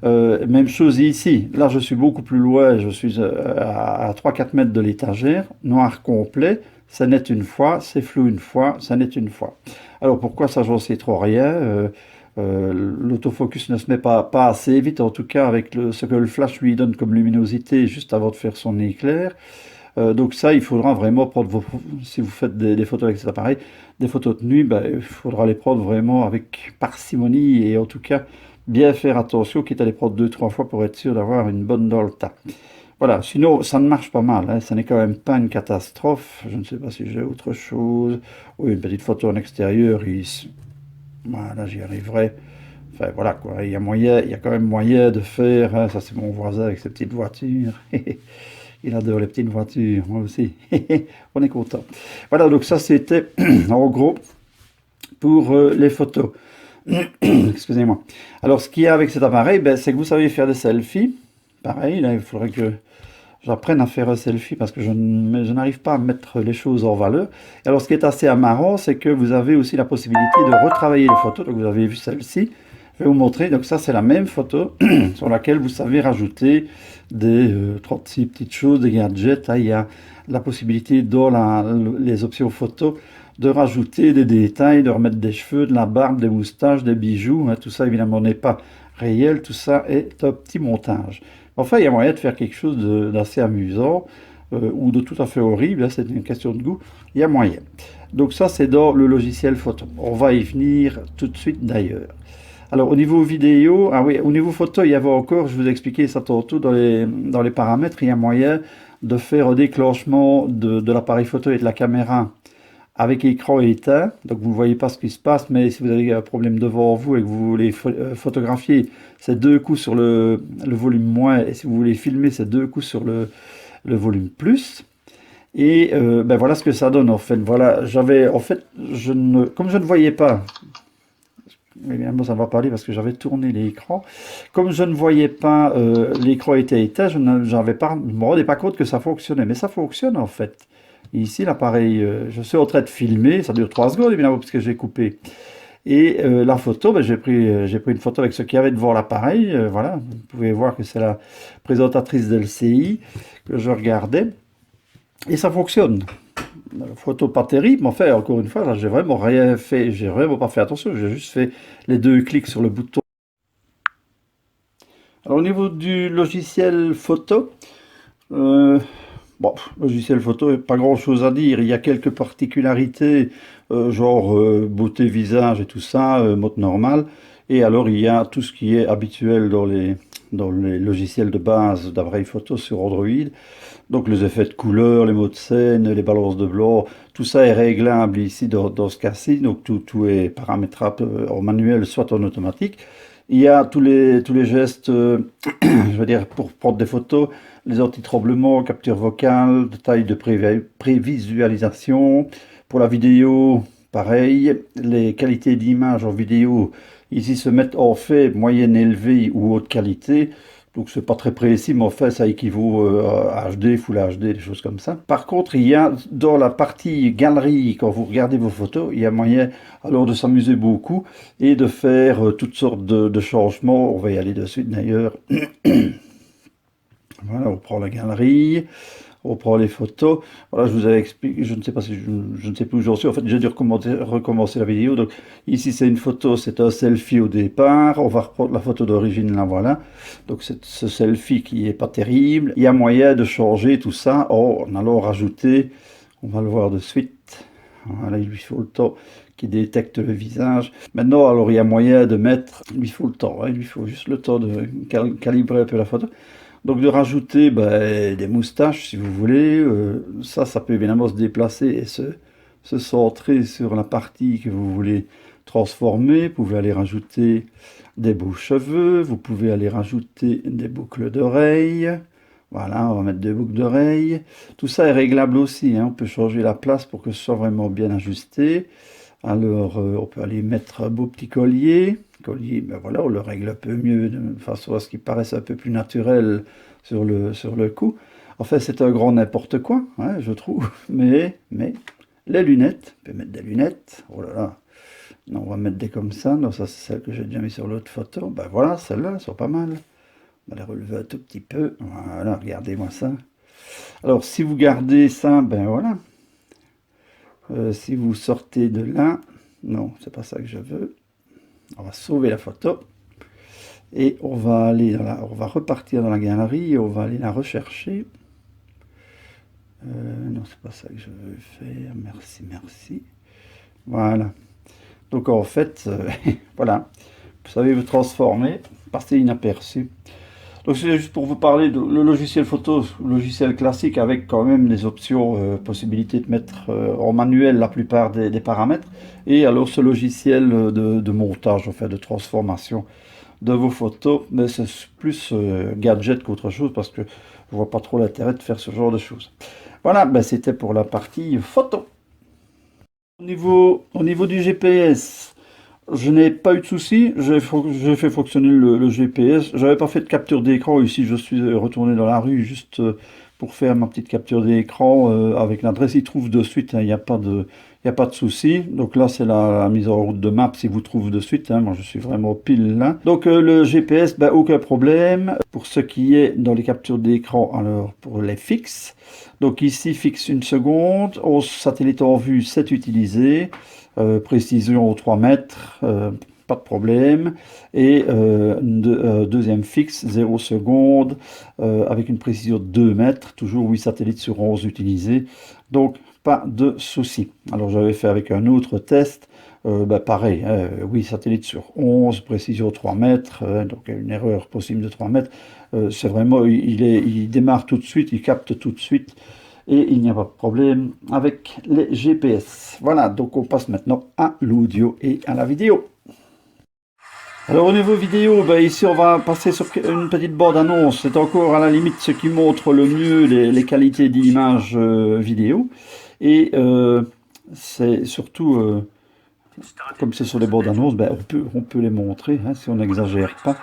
Même chose ici. Là, je suis beaucoup plus loin. Je suis à 3-4 mètres de l'étagère. Noir complet. Ça net une fois. C'est flou une fois. Ça net une fois. Alors, pourquoi ça, j'en sais trop rien. L'autofocus ne se met pas assez vite, en tout cas avec ce que le flash lui donne comme luminosité juste avant de faire son éclair. Donc ça, il faudra vraiment prendre si vous faites des photos avec cet appareil, des photos de nuit, ben, il faudra les prendre vraiment avec parcimonie et en tout cas bien faire attention, quitte à les prendre 2-3 fois pour être sûr d'avoir une bonne dans le tas. Voilà, sinon ça ne marche pas mal, hein. Ça n'est quand même pas une catastrophe. Je ne sais pas si j'ai autre chose. Oui, une petite photo en extérieur, voilà, j'y arriverai. Enfin voilà quoi, il y a quand même moyen de faire, hein. Ça c'est mon voisin avec ses petites voitures. Il adore les petites voitures, moi aussi. On est content. Voilà, donc ça c'était en gros pour les photos. Excusez-moi. Alors ce qu'il y a avec cet appareil, ben, c'est que vous savez faire des selfies. Pareil, là il faudrait que j'apprenne à faire un selfie parce que je n'arrive pas à mettre les choses en valeur. Et alors ce qui est assez amarrant, c'est que vous avez aussi la possibilité de retravailler les photos. Donc vous avez vu celle-ci. Je vais vous montrer. Donc ça c'est la même photo sur laquelle vous savez rajouter des 36 petites choses, des gadgets. Là, il y a la possibilité dans les options photos de rajouter des détails, de remettre des cheveux, de la barbe, des moustaches, des bijoux. Hein. Tout ça évidemment n'est pas réel. Tout ça est un petit montage. Enfin, il y a moyen de faire quelque chose d'assez amusant ou de tout à fait horrible, hein, c'est une question de goût, il y a moyen. Donc ça, c'est dans le logiciel photo. On va y venir tout de suite d'ailleurs. Alors au niveau vidéo, ah oui, au niveau photo, il y avait encore, je vous ai expliqué ça tantôt, dans les paramètres, il y a moyen de faire un déclenchement de l'appareil photo et de la caméra avec écran éteint, donc vous ne voyez pas ce qui se passe, mais si vous avez un problème devant vous et que vous voulez photographier, c'est 2 coups sur le volume moins, et si vous voulez filmer, c'est 2 coups sur le volume plus. Et ben voilà ce que ça donne en fait. Voilà, en fait, comme je ne voyais pas, évidemment ça va pas aller parce que j'avais tourné l'écran, comme je ne voyais pas l'écran était éteint, je ne me rendais pas compte que ça fonctionnait, mais ça fonctionne en fait. Ici, l'appareil, je suis en train de filmer, ça dure 3 secondes évidemment parce que j'ai coupé. Et la photo, ben, j'ai pris une photo avec ce qu'il y avait devant l'appareil. Voilà, vous pouvez voir que c'est la présentatrice d'LCI que je regardais. Et ça fonctionne. La photo pas terrible, mais enfin, encore une fois, là, j'ai vraiment rien fait, j'ai vraiment pas fait attention, j'ai juste fait les 2 clics sur le bouton. Alors au niveau du logiciel photo, bon, logiciel photo, pas grand chose à dire. Il y a quelques particularités, genre beauté visage et tout ça, mode normal. Et alors il y a tout ce qui est habituel dans les logiciels de base d'appareil photo sur Android. Donc les effets de couleur, les modes scène, les balances de blanc, tout ça est réglable ici dans ce cas-ci. Donc tout est paramétrable en manuel, soit en automatique. Il y a tous les gestes, je veux dire, pour prendre des photos, les anti-tremblements, capture vocale, taille de prévisualisation. Pour la vidéo, pareil, les qualités d'image en vidéo, ici se mettent en fait moyenne élevée ou haute qualité. Donc c'est pas très précis, mais en fait ça équivaut à HD, Full HD, des choses comme ça. Par contre, il y a dans la partie galerie, quand vous regardez vos photos, il y a moyen alors de s'amuser beaucoup et de faire toutes sortes de changements. On va y aller de suite d'ailleurs. Voilà, on prend la galerie, on prend les photos. Voilà, je vous avais expliqué, je ne sais pas si je ne sais plus où j'en suis. En fait, j'ai dû recommencer la vidéo. Donc ici, c'est une photo, c'est un selfie au départ. On va reprendre la photo d'origine, là, voilà. Donc c'est ce selfie qui est pas terrible. Il y a moyen de changer tout ça en allant rajouter, on va le voir de suite. Voilà, il lui faut le temps qui détecte le visage. Maintenant, alors il y a moyen de mettre, il lui faut le temps, hein, il lui faut juste le temps de calibrer un peu la photo. Donc de rajouter des moustaches si vous voulez, ça peut évidemment se déplacer et se centrer sur la partie que vous voulez transformer. Vous pouvez aller rajouter des beaux cheveux, vous pouvez aller rajouter des boucles d'oreilles. Voilà, on va mettre des boucles d'oreilles. Tout ça est réglable aussi, hein. On peut changer la place pour que ce soit vraiment bien ajusté. Alors, on peut aller mettre un beau petit collier. Collier, ben voilà, on le règle un peu mieux, de façon à ce qu'il paraisse un peu plus naturel sur le cou. Enfin, c'est un grand n'importe quoi, hein, je trouve. Mais, les lunettes, on peut mettre des lunettes. Oh là là. Non, on va mettre des comme ça. Non, ça, c'est celle que j'ai déjà mis sur l'autre photo. Ben voilà, celles-là, elles sont pas mal. On va les relever un tout petit peu. Voilà, regardez-moi ça. Alors, si vous gardez ça, ben voilà. Si vous sortez de là, non, c'est pas ça que je veux. On va sauver la photo. Et on va aller on va repartir dans la galerie et on va aller la rechercher. Non, c'est pas ça que je veux faire. Merci, merci. Voilà. Donc en fait, voilà. Vous savez vous transformer, passer inaperçu. Donc c'est juste pour vous parler de le logiciel photo, logiciel classique avec quand même des options, possibilité de mettre en manuel la plupart des paramètres. Et alors ce logiciel de montage, enfin de transformation de vos photos, mais c'est plus gadget qu'autre chose parce que je vois pas trop l'intérêt de faire ce genre de choses. Voilà, ben c'était pour la partie photo. Au niveau du GPS, je n'ai pas eu de soucis, j'ai fait fonctionner le GPS. J'avais pas fait de capture d'écran ici, je suis retourné dans la rue juste pour faire ma petite capture d'écran avec l'adresse. Il trouve de suite, hein, il n'y a pas de, il y a pas de souci. Donc là, c'est la mise en route de Maps, il vous trouve de suite. Hein, moi, je suis vraiment pile là. Donc le GPS, ben, aucun problème. Pour ce qui est dans les captures d'écran, alors pour les fixes. Donc ici, fixe 1 seconde. Au satellite en vue, c'est utilisé. Précision 3 mètres, pas de problème. Et deuxième fixe, 0 secondes, avec une précision de 2 mètres, toujours 8 satellites sur 11 utilisés. Donc, pas de souci. Alors, j'avais fait avec un autre test. Pareil, 8 satellites sur 11, précision 3 mètres, donc une erreur possible de 3 mètres. C'est vraiment, il démarre tout de suite, il capte tout de suite. Et il n'y a pas de problème avec les GPS. Voilà, donc on passe maintenant à l'audio et à la vidéo. Alors au niveau vidéo, ben ici on va passer sur une petite bande-annonce. C'est encore à la limite ce qui montre le mieux les qualités d'image vidéo. Et c'est surtout, comme c'est sur les bandes-annonces, ben on peut les montrer hein, si on n'exagère pas.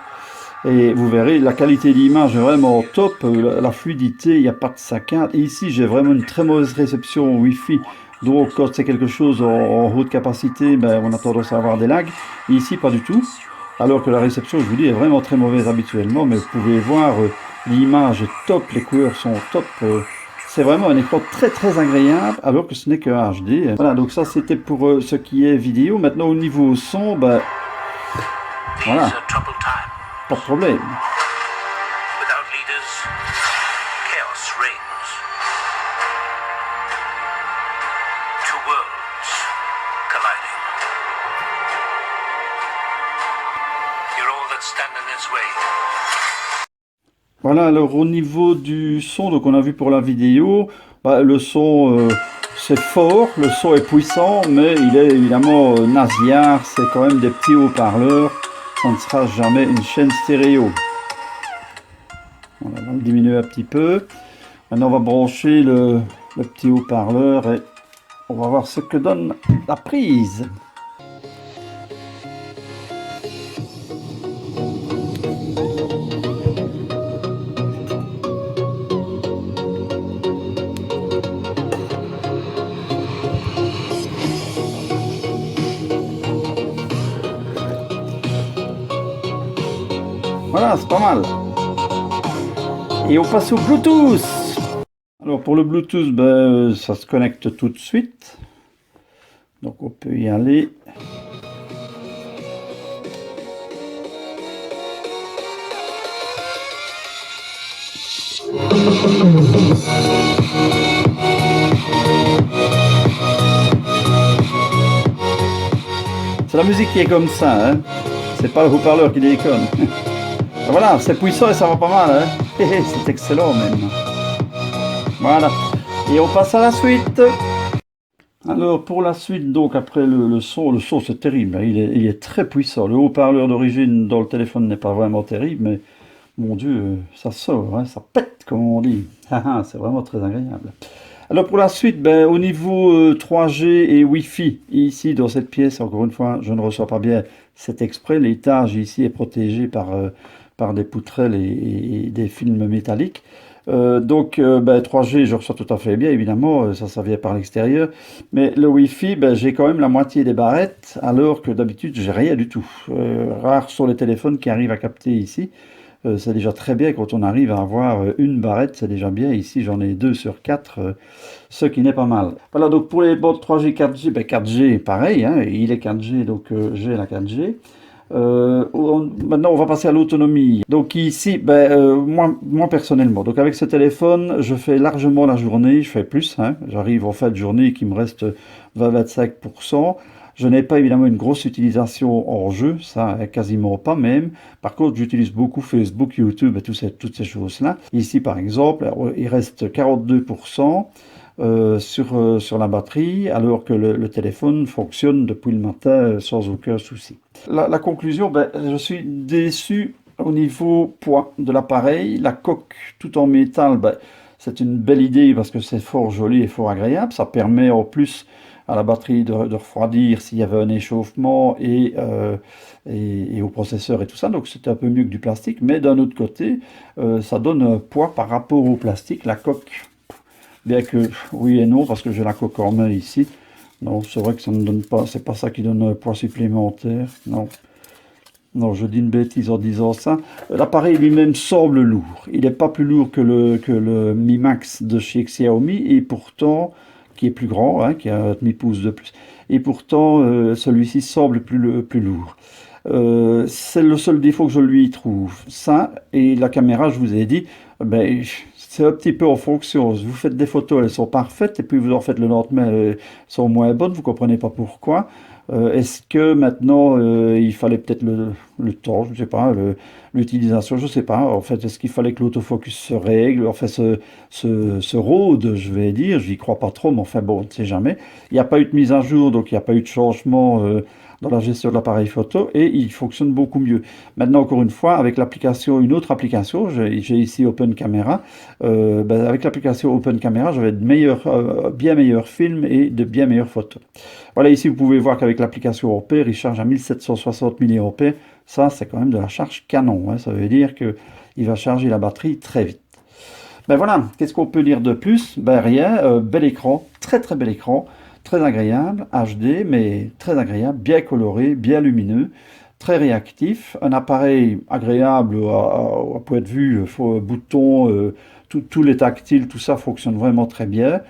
Et vous verrez, la qualité d'image est vraiment top, la fluidité, il n'y a pas de saccade. Et ici, j'ai vraiment une très mauvaise réception Wi-Fi. Donc, quand c'est quelque chose en haute capacité, ben, on a tendance à avoir des lags. Et ici, pas du tout. Alors que la réception, je vous dis, est vraiment très mauvaise habituellement. Mais vous pouvez voir, l'image est top, les couleurs sont top. C'est vraiment un écran très très agréable, alors que ce n'est que HD. Voilà, donc ça, c'était pour ce qui est vidéo. Maintenant, au niveau son, ben, voilà. Pas de problème. Without leaders, chaos reigns. Two worlds colliding. You're all that stand in its way. Voilà, alors au niveau du son, donc on a vu pour la vidéo, le son c'est fort, le son est puissant, mais il est évidemment nasillard, c'est quand même des petits haut-parleurs. Ça ne sera jamais une chaîne stéréo. Voilà, on va le diminuer un petit peu. Maintenant, on va brancher le petit haut-parleur et on va voir ce que donne la prise. Voilà, c'est pas mal. Et on passe au Bluetooth. Alors pour le Bluetooth, ben, ça se connecte tout de suite. Donc on peut y aller. C'est la musique qui est comme ça, hein. C'est pas le haut-parleur qui déconne. Voilà, c'est puissant et ça va pas mal, hein. C'est excellent même. Voilà. Et on passe à la suite. Alors pour la suite, donc après le son c'est terrible, hein. Il est très puissant. Le haut-parleur d'origine dans le téléphone n'est pas vraiment terrible, mais mon Dieu, ça sort, hein, ça pète comme on dit. C'est vraiment très agréable. Alors pour la suite, ben, au niveau 3G et Wi-Fi, ici dans cette pièce, encore une fois, je ne reçois pas bien cet exprès. L'étage ici est protégé par des poutrelles et des films métalliques. 3G, je reçois tout à fait bien, évidemment, ça vient par l'extérieur. Mais le Wi-Fi, j'ai quand même la moitié des barrettes, alors que d'habitude, j'ai rien du tout. Rares sont les téléphones qui arrivent à capter ici. C'est déjà très bien quand on arrive à avoir une barrette, c'est déjà bien. Ici, j'en ai 2 sur 4, ce qui n'est pas mal. Voilà, donc pour les bords 3G, 4G, 4G, pareil, hein, il est 4G, donc j'ai la 4G. Maintenant, on va passer à l'autonomie. Donc ici, moi personnellement, donc avec ce téléphone, je fais largement la journée, je fais plus, hein, j'arrive en fin de journée qui me reste 20-25%. Je n'ai pas évidemment une grosse utilisation hors jeu, ça quasiment pas même. Par contre, j'utilise beaucoup Facebook, YouTube et toutes ces choses-là. Ici, par exemple, il reste 42%. Sur la batterie, alors que le téléphone fonctionne depuis le matin sans aucun souci. La conclusion, je suis déçu au niveau poids de l'appareil. La coque tout en métal, c'est une belle idée parce que c'est fort joli et fort agréable. Ça permet en plus à la batterie de refroidir s'il y avait un échauffement et au processeur et tout ça. Donc c'est un peu mieux que du plastique. Mais d'un autre côté, ça donne un poids par rapport au plastique. La coque, bien que oui et non, parce que j'ai la coque en main ici. Non, c'est vrai que ça ne donne pas, c'est pas ça qui donne un poids supplémentaire. Non. Non, je dis une bêtise en disant ça. L'appareil lui-même semble lourd. Il n'est pas plus lourd que le Mi Max de chez Xiaomi, et pourtant, qui est plus grand, hein, qui a un demi-pouce de plus. Et pourtant, celui-ci semble plus lourd. C'est le seul défaut que je lui trouve. Ça, et la caméra, je vous ai dit, c'est un petit peu en fonction. Vous faites des photos, elles sont parfaites, et puis vous en faites le lendemain, elles sont moins bonnes, vous ne comprenez pas pourquoi. Est-ce que maintenant, il fallait peut-être le temps, je ne sais pas, l'utilisation, je ne sais pas. En fait, est-ce qu'il fallait que l'autofocus se règle, enfin se rôde, je vais dire, je n'y crois pas trop, mais enfin bon, on ne sait jamais. Il n'y a pas eu de mise à jour, donc il n'y a pas eu de changement dans la gestion de l'appareil photo, et il fonctionne beaucoup mieux. Maintenant, encore une fois, avec l'application, une autre application, j'ai ici Open Camera, avec l'application Open Camera, j'avais bien meilleurs films et de bien meilleures photos. Voilà, ici vous pouvez voir qu'avec l'application Ampère, il charge à 1760 mAh. Ça, c'est quand même de la charge canon, hein. Ça veut dire qu'il va charger la batterie très vite. Voilà, qu'est-ce qu'on peut dire de plus? Rien, bel écran, très très bel écran, très agréable, HD, mais très agréable, bien coloré, bien lumineux, très réactif, un appareil agréable à point de vue, bouton, tous les tactiles, tout ça fonctionne vraiment très bien.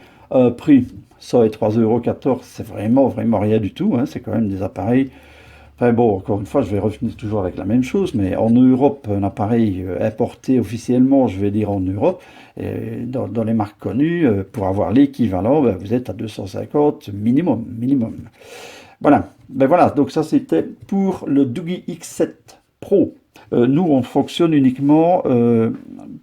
Prix, ça et 3,14 €, c'est vraiment rien du tout, hein. C'est quand même des appareils. Enfin bon, encore une fois, je vais revenir toujours avec la même chose, mais en Europe, un appareil importé officiellement, je vais dire en Europe, et dans les marques connues, pour avoir l'équivalent, vous êtes à 250 minimum. Voilà, voilà, donc ça c'était pour le Doogee X7 Pro. Nous, on fonctionne uniquement,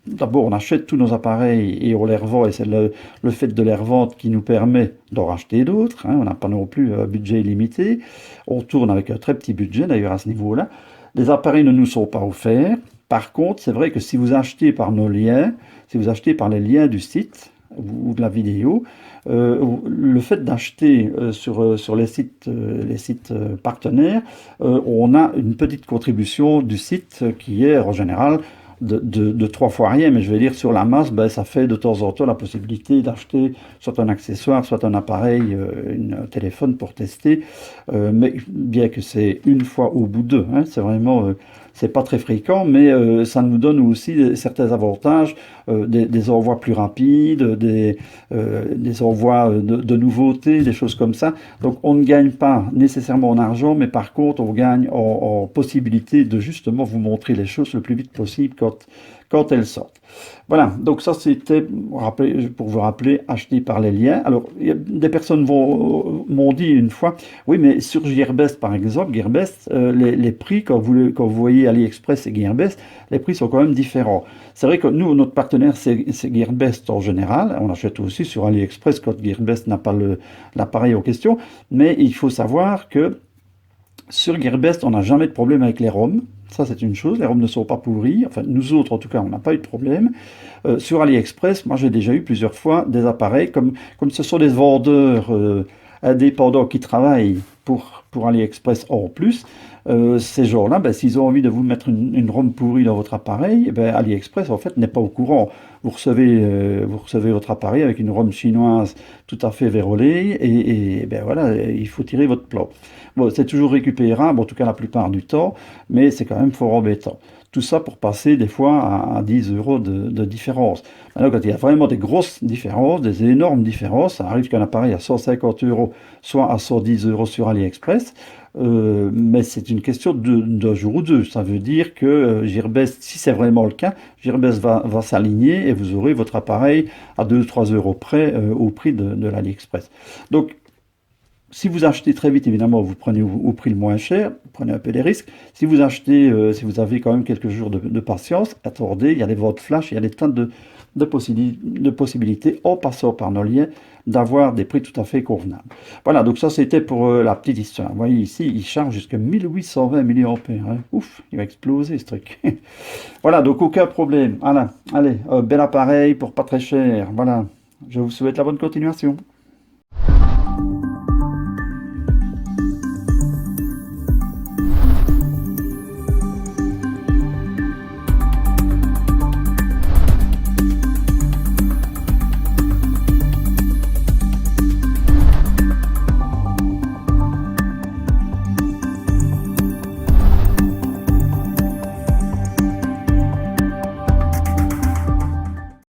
d'abord on achète tous nos appareils et on les revend, et c'est le fait de les revendre qui nous permet d'en racheter d'autres, hein. On n'a pas non plus un budget illimité, on tourne avec un très petit budget d'ailleurs à ce niveau-là. Les appareils ne nous sont pas offerts. Par contre, c'est vrai que si vous achetez par nos liens, si vous achetez par les liens du site ou de la vidéo, le fait d'acheter sur les sites partenaires, on a une petite contribution du site qui est en général de 3 fois rien, mais je vais dire sur la masse, ça fait de temps en temps la possibilité d'acheter soit un accessoire, soit un appareil, un téléphone pour tester, mais bien que c'est une fois au bout d'eux, hein, c'est vraiment... c'est pas très fréquent, mais ça nous donne aussi certains avantages, des envois plus rapides, des envois de nouveautés, des choses comme ça. Donc on ne gagne pas nécessairement en argent, mais par contre on gagne en possibilité de justement vous montrer les choses le plus vite possible quand elles sortent. Voilà, donc ça c'était pour vous rappeler, acheter par les liens. Alors, des personnes m'ont dit une fois, oui, mais sur Gearbest par exemple, Gearbest, les prix, quand vous voyez AliExpress et Gearbest, les prix sont quand même différents. C'est vrai que nous, notre partenaire, c'est Gearbest en général. On achète aussi sur AliExpress quand Gearbest n'a pas l'appareil en question. Mais il faut savoir que sur Gearbest, on n'a jamais de problème avec les ROM. Ça, c'est une chose. Les ROM ne sont pas pourris. Enfin, nous autres, en tout cas, on n'a pas eu de problème. Sur AliExpress, moi, j'ai déjà eu plusieurs fois des appareils, comme ce sont des vendeurs indépendants qui travaillent pour AliExpress en plus. Ces gens-là, ben, s'ils ont envie de vous mettre une ROM pourrie dans votre appareil, ben, AliExpress, en fait, n'est pas au courant. Vous recevez votre appareil avec une ROM chinoise tout à fait vérolée, et ben, voilà, il faut tirer votre plan. Bon, c'est toujours récupérable, en tout cas la plupart du temps, mais c'est quand même fort embêtant. Tout ça pour passer des fois à 10 euros de différence. Maintenant, quand il y a vraiment des grosses différences, des énormes différences, ça arrive qu'un appareil à 150 euros soit à 110 euros sur AliExpress, mais c'est une question d'un jour ou deux. Ça veut dire que Gearbest, si c'est vraiment le cas, Gearbest va s'aligner et vous aurez votre appareil à 2-3 euros près au prix de l'AliExpress. Donc, si vous achetez très vite, évidemment, vous prenez au prix le moins cher, vous prenez un peu des risques. Si vous achetez, si vous avez quand même quelques jours de patience, attendez, il y a des ventes flash, il y a des tas de possibilités, en passant par nos liens, d'avoir des prix tout à fait convenables. Voilà, donc ça c'était pour la petite histoire. Vous voyez ici, il charge jusqu'à 1820 mAh. Hein. Ouf, il va exploser ce truc. Voilà, donc aucun problème. Voilà, allez, bel appareil pour pas très cher. Voilà, je vous souhaite la bonne continuation.